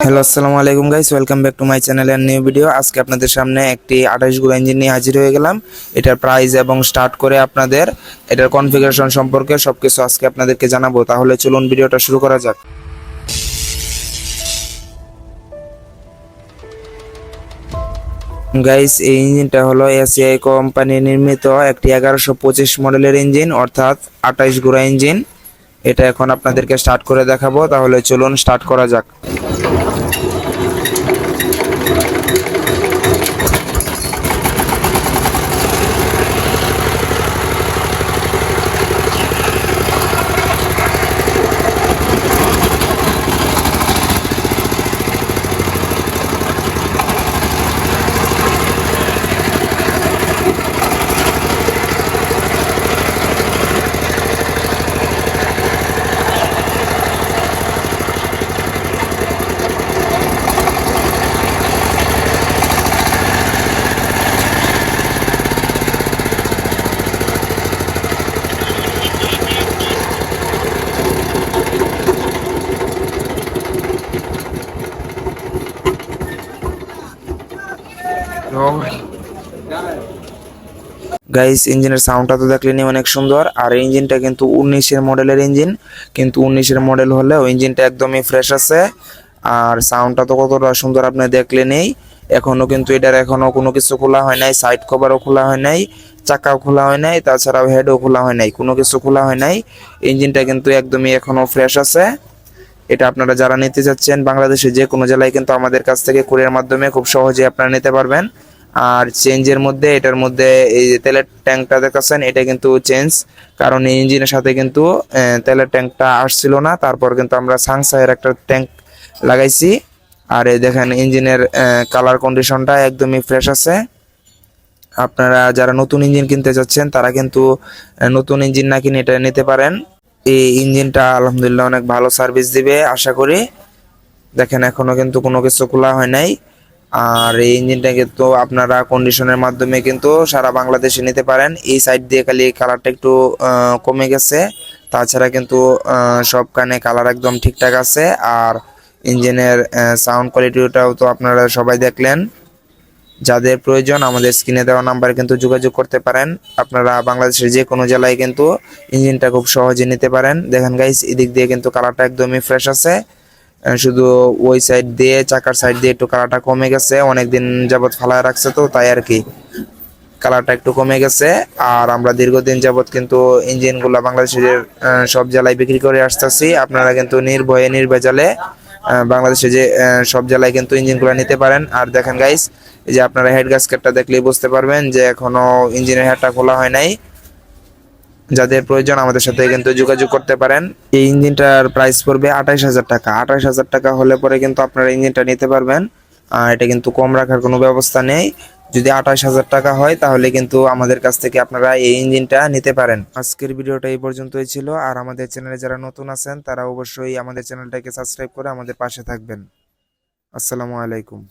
Hello, আসসালামু আলাইকুম guys, welcome back to my channel and new video. আজকে আপনাদের সামনে একটি 28 গুড়া ইঞ্জিন নিয়ে হাজির হয়ে গেলাম। এটার প্রাইস এবং স্টার্ট করে আপনাদের এটার কনফিগারেশন সম্পর্কে সবকিছু আজকে আপনাদেরকে জানাবো। তাহলে চলুন ভিডিওটা শুরু করা যাক। গাইস, এই ইঞ্জিনটা হলো এসিআই কোম্পানি নির্মিত একটি 1125 মডেলের ইঞ্জিন, অর্থাৎ 28 গুড়া ইঞ্জিন। এটা এখন আপনাদেরকে স্টার্ট করে দেখাবো। তাহলে চলুন স্টার্ট করা যাক। গাইস, ইঞ্জিনের সাউন্ডটা তো দেখলেনি, অনেক সুন্দর। আর এই ইঞ্জিনটা কিন্তু 19-এর মডেলের ইঞ্জিন, কিন্তু 19-এর মডেল হলেও ইঞ্জিনটা একদমই ফ্রেশ আছে। আর সাউন্ডটা তো কতটা সুন্দর আপনি দেখলেনই। এখনো কিন্তু এটার এখনো কোনো কিছু খোলা হয় নাই, সাইড কভারও খোলা হয় নাই, চাকাও খোলা হয় নাই, তাছাড়াও হেডও খোলা হয় নাই, কোনো কিছু খোলা হয় নাই। ইঞ্জিনটা কিন্তু একদমই এখনো ফ্রেশ আছে। এটা আপনারা যারা নিতে যাচ্ছেন বাংলাদেশের যে কোনো জেলায় কিন্তু আমাদের কাছ থেকে কুরিয়ার মাধ্যমে খুব সহজে আপনারা নিতে পারবেন। আর চেঞ্জের মধ্যে এটার মধ্যে এই যে তেলের ট্যাঙ্কটা দেখাচ্ছেন, এটা কিন্তু চেঞ্জ, কারণ এই ইঞ্জিনের সাথে কিন্তু তেলের ট্যাঙ্কটা আসছিল না। তারপর কিন্তু আমরা সাংসায়ের একটা ট্যাঙ্ক লাগাইছি। আর এই দেখেন ইঞ্জিনের কালার কন্ডিশনটা একদমই ফ্রেশ আছে। আপনারা যারা নতুন ইঞ্জিন কিনতে যাচ্ছেন তারা কিন্তু নতুন ইঞ্জিন না কিনে এটা নিতে পারেন। এই ইঞ্জিনটা আলহামদুলিল্লাহ অনেক ভালো সার্ভিস দিবে আশা করি। দেখেন এখনো কিন্তু কোনো কিছু খোলা হয় নাই। আর এই ইঞ্জিনটা কিন্তু আপনারা কন্ডিশনের মাধ্যমে কিন্তু সারা বাংলাদেশে নিতে পারেন। এই সাইড দিয়ে খালি কালারটা একটু কমে গেছে, তাছাড়া কিন্তু সব কানে কালার একদম ঠিকঠাক আছে। আর ইঞ্জিনের সাউন্ড কোয়ালিটিটাও তো আপনারা সবাই দেখলেন। যাদের প্রয়োজন আমাদের স্ক্রিনে দেওয়া নাম্বারে কিন্তু যোগাযোগ করতে পারেন। আপনারা বাংলাদেশের যে কোনো জেলায় কিন্তু ইঞ্জিনটা খুব সহজে নিতে পারেন। দেখেন গাইস, এদিক দিয়ে কিন্তু কালারটা একদমই ফ্রেশ আছে। শুধু ওই সাইড দিয়ে চাকার সাইড দিয়ে একটু কালারটা কমে গেছে, অনেকদিন যাবত ফালায় রাখছে তো তাই আর কি কালারটা একটু কমে গেছে। আর আমরা দীর্ঘদিন যাবত কিন্তু ইঞ্জিনগুলো বাংলাদেশের সব জেলায় বিক্রি করে আসতেছি। আপনারা কিন্তু নির্ভয়ে নির্ভেজালে বাংলাদেশে যে সব জেলায় কিন্তু ইঞ্জিনগুলো নিতে পারেন। আর দেখেন গাইস, এই যে আপনারা হেড গ্যাসকেটটা দেখলেই বুঝতে পারবেন যে এখনো ইঞ্জিনের হেডটা খোলা হয় নাই। যাদের প্রয়োজন আমাদের সাথে কিন্তু যোগাযোগ করতে পারেন। এই ইঞ্জিনটার প্রাইস পড়বে 28,000 টাকা। 28,000 টাকা হলে পরে কিন্তু আপনারা ইঞ্জিনটা নিতে পারবেন। এটা কিন্তু কম রাখার কোনো ব্যবস্থা নেই। যদি 28,000 টাকা হয় তাহলে কিন্তু আমাদের কাছ থেকে আপনারা এই ইঞ্জিনটা নিতে পারেন। আজকের ভিডিওটা এই পর্যন্তই ছিল। আর আমাদের চ্যানেলে যারা নতুন আছেন তারা অবশ্যই আমাদের চ্যানেলটাকে সাবস্ক্রাইব করে আমাদের পাশে থাকবেন। আসসালামু আলাইকুম।